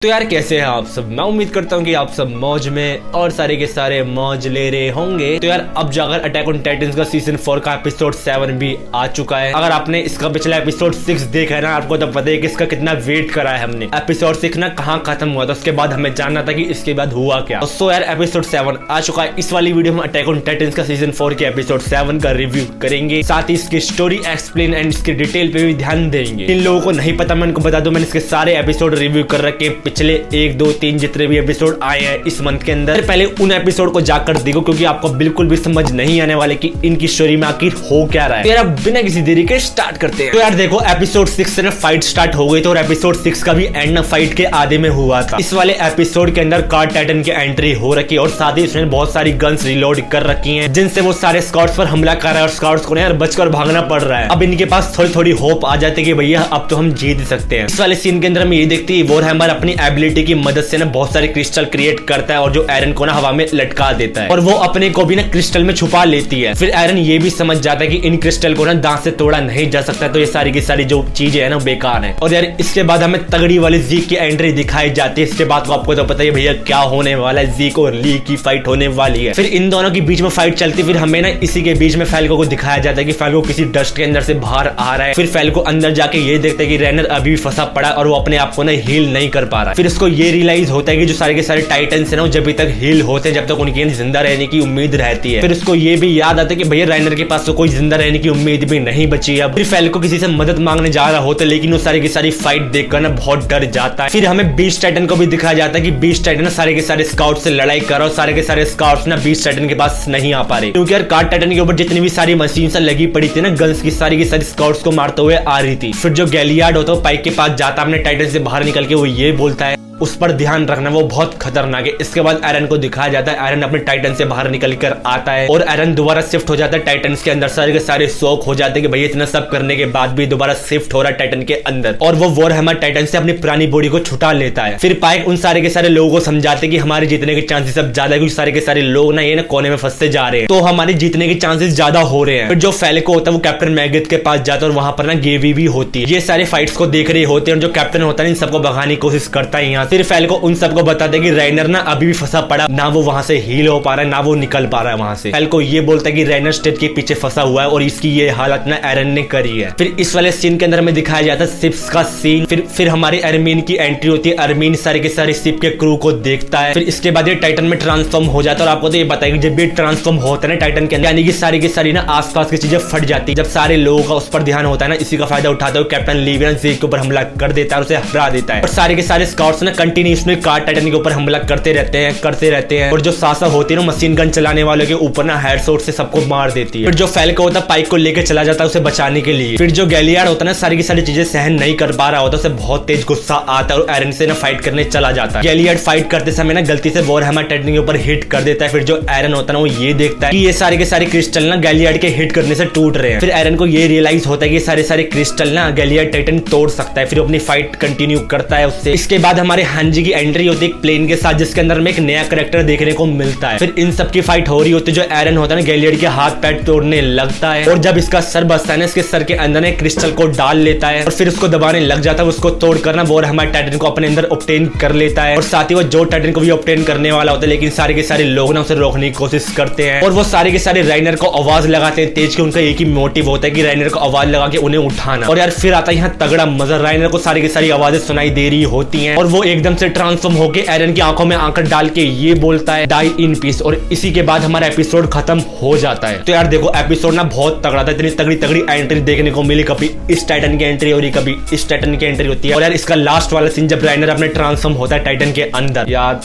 तो यार कैसे हैं आप सब। मैं उम्मीद करता हूँ कि आप सब मौज में और सारे के सारे मौज ले रहे होंगे। तो यार अब जाकर अटैक ऑन टाइटन्स का सीजन 4 का एपिसोड 7 भी आ चुका है। अगर आपने इसका पिछला एपिसोड 6 देखा है ना, आपको तो पता है कि इसका कितना वेट करा है हमने। एपिसोड 6 ना कहाँ खत्म हुआ था, उसके बाद हमें जानना था कि इसके बाद हुआ क्या। तो यार एपिसोड 7 आ चुका है। इस वाली वीडियो में अटैक ऑन टाइटन्स का सीजन 4 के एपिसोड 7 का रिव्यू करेंगे, साथ ही इसकी स्टोरी एक्सप्लेन एंड इसके डिटेल पे भी ध्यान देंगे। इन लोगों को नहीं पता, मैं इनको बता दूं, मैंने इसके सारे एपिसोड रिव्यू कर रखे पिछले 1, 2, 3 जितने भी एपिसोड आए हैं इस मंथ के अंदर। पहले उन एपिसोड को जाकर देखो, क्योंकि आपको बिल्कुल भी समझ नहीं आने वाले कि इनकी स्टोरी में आखिर हो क्या रहा है। तो यार बिना किसी देरी के स्टार्ट करते हैं। तो यार देखो एपिसोड 6 से ना फाइट स्टार्ट हो गई थी और एपिसोड 6 का भी एंड ना फाइट के आधे में हुआ था। इस वाले एपिसोड के अंदर कार्ड टाइटन की एंट्री हो रखी है और साथ ही इसने बहुत सारी गन्स रिलोड कर रखी हैं, जिनसे वो सारे स्काउट्स पर हमला कर रहा है और स्काउट्स को यार बचकर भागना पड़ रहा है। अब इनके पास थोड़ी थोड़ी होप आ जाती है कि भैया अब तो हम जीत सकते हैं। इस वाले सीन के अंदर हम ये देखते हैं वॉरहैमर अपनी एबिलिटी की मदद से ना बहुत सारे क्रिस्टल क्रिएट करता है और जो एरन को ना हवा में लटका देता है और वो अपने को भी ना क्रिस्टल में छुपा लेती है। फिर एरन ये भी समझ जाता है कि इन क्रिस्टल को ना दांत से तोड़ा नहीं जा सकता, तो ये सारी की सारी जो चीजें है ना बेकार है। और यार इसके बाद हमें तगड़ी वाली ज़ीक की एंट्री दिखाई जाती है। इसके बाद तो आपको तो पता है भैया क्या होने वाला है, ज़ीक और ली की फाइट होने वाली है। फिर इन दोनों के बीच में फाइट चलती, फिर हमें ना इसी के बीच में फैल्को को दिखाया जाता है कि फैल्को किसी डस्ट के अंदर से बाहर आ रहा है। फिर फैल्को अंदर जाके ये देखता है कि रेनर अभी भी फंसा पड़ा और वो अपने आप को ना हील नहीं कर पा रहा है। फिर इसको ये रियलाइज होता है कि जो सारे के सारे टाइटन्स है ना जब तक हील होते हैं, जब तक उनकी जिंदा रहने की उम्मीद रहती है। फिर उसको ये भी याद आता है कि भैया राइनर के पास तो कोई जिंदा रहने की उम्मीद भी नहीं बची है। फिर फैल्को किसी से मदद मांगने जा रहा होता है, लेकिन वो सारी की सारी फाइट देखकर ना बहुत डर जाता है। फिर हमें बीस्ट टाइटन को भी दिखाया जाता है कि बीस्ट टाइटन ना सारे के सारे स्काउट से लड़ाई कर रहा और सारे के सारे स्काउट्स ना बीस्ट टाइटन के पास नहीं आ पा रहे, क्योंकि यार कार्ड टाइटन के ऊपर जितनी भी सारी मशीन लगी पड़ी थी ना गन्स की सारी स्काउट्स को मारते हुए आ रही थी। फिर जो गैलियार्ड होता है पाइक के पास जाता है अपने टाइटन से बाहर निकल के, वो ये बोलता है उस पर ध्यान रखना, वो बहुत खतरनाक है। इसके बाद एरन को दिखाया जाता है, एरन अपने टाइटन से बाहर निकल कर आता है और एरन दोबारा शिफ्ट हो जाता है टाइटन्स के अंदर। सारे के सारे शौक हो जाते हैं कि भैया इतना सब करने के बाद भी दोबारा शिफ्ट हो रहा है टाइटन के अंदर, और वो वॉरहैमर टाइटन से अपनी पुरानी बॉडी को छुटा लेता है। फिर पाइक उन सारे के सारे लोगों को समझाते कि हमारे जीतने के चांसेस अब ज्यादा है, क्योंकि सारे के सारे लोग ना ये ना कोने में फंसते जा रहे हैं, तो हमारे जीतने के चांसेस ज्यादा हो रहे हैं। फिर जो फैल्को होता है वो कैप्टन मैगिथ के पास जाता है और वहां पर ना गेवी भी होती है। ये सारे फाइट्स को देख रहे होते हैं और जो कैप्टन होता है इन सबको भगाने की कोशिश करता है यहाँ। फिर फैल्को उन को बता दे कि राइनर ना अभी भी फंसा पड़ा, ना वो वहां से हील हो पा रहा है, ना वो निकल पा रहा है वहां से। फैल्को ये बोलता है कि राइनर स्टेट के पीछे फंसा हुआ है और इसकी ये हालत ना एरन ने करी है। फिर इस वाले सीन के अंदर हमें दिखाया जाता है शिप्स का सीन। फिर हमारे अरमीन की एंट्री होती है। अरमीन सारे के सारे शिप के क्रू को देखता है। फिर इसके बाद ये टाइटन में ट्रांसफॉर्म हो जाता है और आपको तो ये बताया कि जब ये ट्रांसफॉर्म होता है ना टाइटन के अंदर, यानी कि सारी की सारी ना आसपास की चीजें फट जाती है। जब सारे लोगों का उस पर ध्यान होता है ना, इसी का फायदा उठाते हुए कैप्टन लीवियन ज़ीक के ऊपर हमला कर देता है और उसे हरा देता है। और सारे के सारे स्काउट्स ना कंटिन्यूअसली कार्ड टाइटन के ऊपर हमला करते रहते हैं और जो सासा होती है ना मशीन गन चलाने वालों के ऊपर ना हेडशॉट से सबको मार देती है। फिर जो फैल्को होता है पाइक को लेकर चला जाता है उसे बचाने के लिए। फिर जो गैलियार्ड होता है ना सारी की सारी चीजें सहन नहीं कर पा रहा होता, उसे बहुत तेज गुस्सा आता है और एरन से ना फाइट करने चला जाता है। गैलियार्ड फाइट करते समय ना गलती से वॉरहैमर टाइटन के ऊपर हिट कर देता है। फिर जो एरन होता है ना वो ये देखता है कि ये सारे के सारे क्रिस्टल ना गैलियार्ड के हिट करने से टूट रहे हैं। फिर एरन को ये रियलाइज होता है कि सारे सारे क्रिस्टल ना गैलियार्ड टाइटन तोड़ सकता है। फिर अपनी फाइट कंटिन्यू करता है उससे। इसके बाद हमारे हांजी की एंट्री होती है एक प्लेन के साथ, जिसके अंदर में एक नया कैरेक्टर देखने को मिलता है। फिर इन सब की फाइट हो रही होती है। जो एरन होता है ना गैलियार्ड के हाथ पैर तोड़ने लगता है और जब इसका सर बसता है ना इसके सर के अंदर एक क्रिस्टल को डाल लेता है और फिर उसको दबाने लग जाता है। उसको तोड़कर ना वॉरहैमर टाइटन को अपने अंदर ऑब्टेन कर लेता है और साथ ही वो जो टाइटन को भी ऑब्टेन करने वाला होता है, लेकिन सारे के सारे लोग ना उसे रोकने की कोशिश करते हैं और वो सारे के सारे राइनर को आवाज लगाते हैं तेज, कि उनका एक ही मोटिव होता है कि राइनर को आवाज लगा के उन्हें उठाना। और यार फिर आता है यहाँ तगड़ा मजा। राइनर को सारी की सारी आवाजें सुनाई दे रही होती हैं और वो एकदम से ट्रांसफॉर्म होकर एरन की आंखों में आंखें डाल के ये बोलता है डाई इन पीस, और इसी के बाद हमारा एपिसोड खत्म हो जाता है। तो यार देखो एपिसोड ना बहुत तगड़ा था, इतनी तगड़ी तगड़ी एंट्री देखने को मिली। कभी इस टाइटन की एंट्री हो रही, कभी इस टाइटन की एंट्री होती है। और यार इसका लास्ट वाला सीन जब राइनर अपने ट्रांसफॉर्म होता है टाइटन के अंदर, यार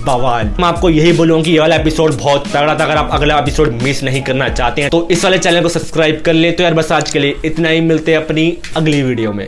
बवाल। मैं आपको यही बोलूंगा कि ये वाला एपिसोड बहुत तगड़ा था। अगर आप अगला एपिसोड मिस नहीं करना चाहते हैं तो इस वाले चैनल को सब्सक्राइब कर ले। तो यार बस आज के लिए इतना ही, मिलते हैं अपनी अगली वीडियो में।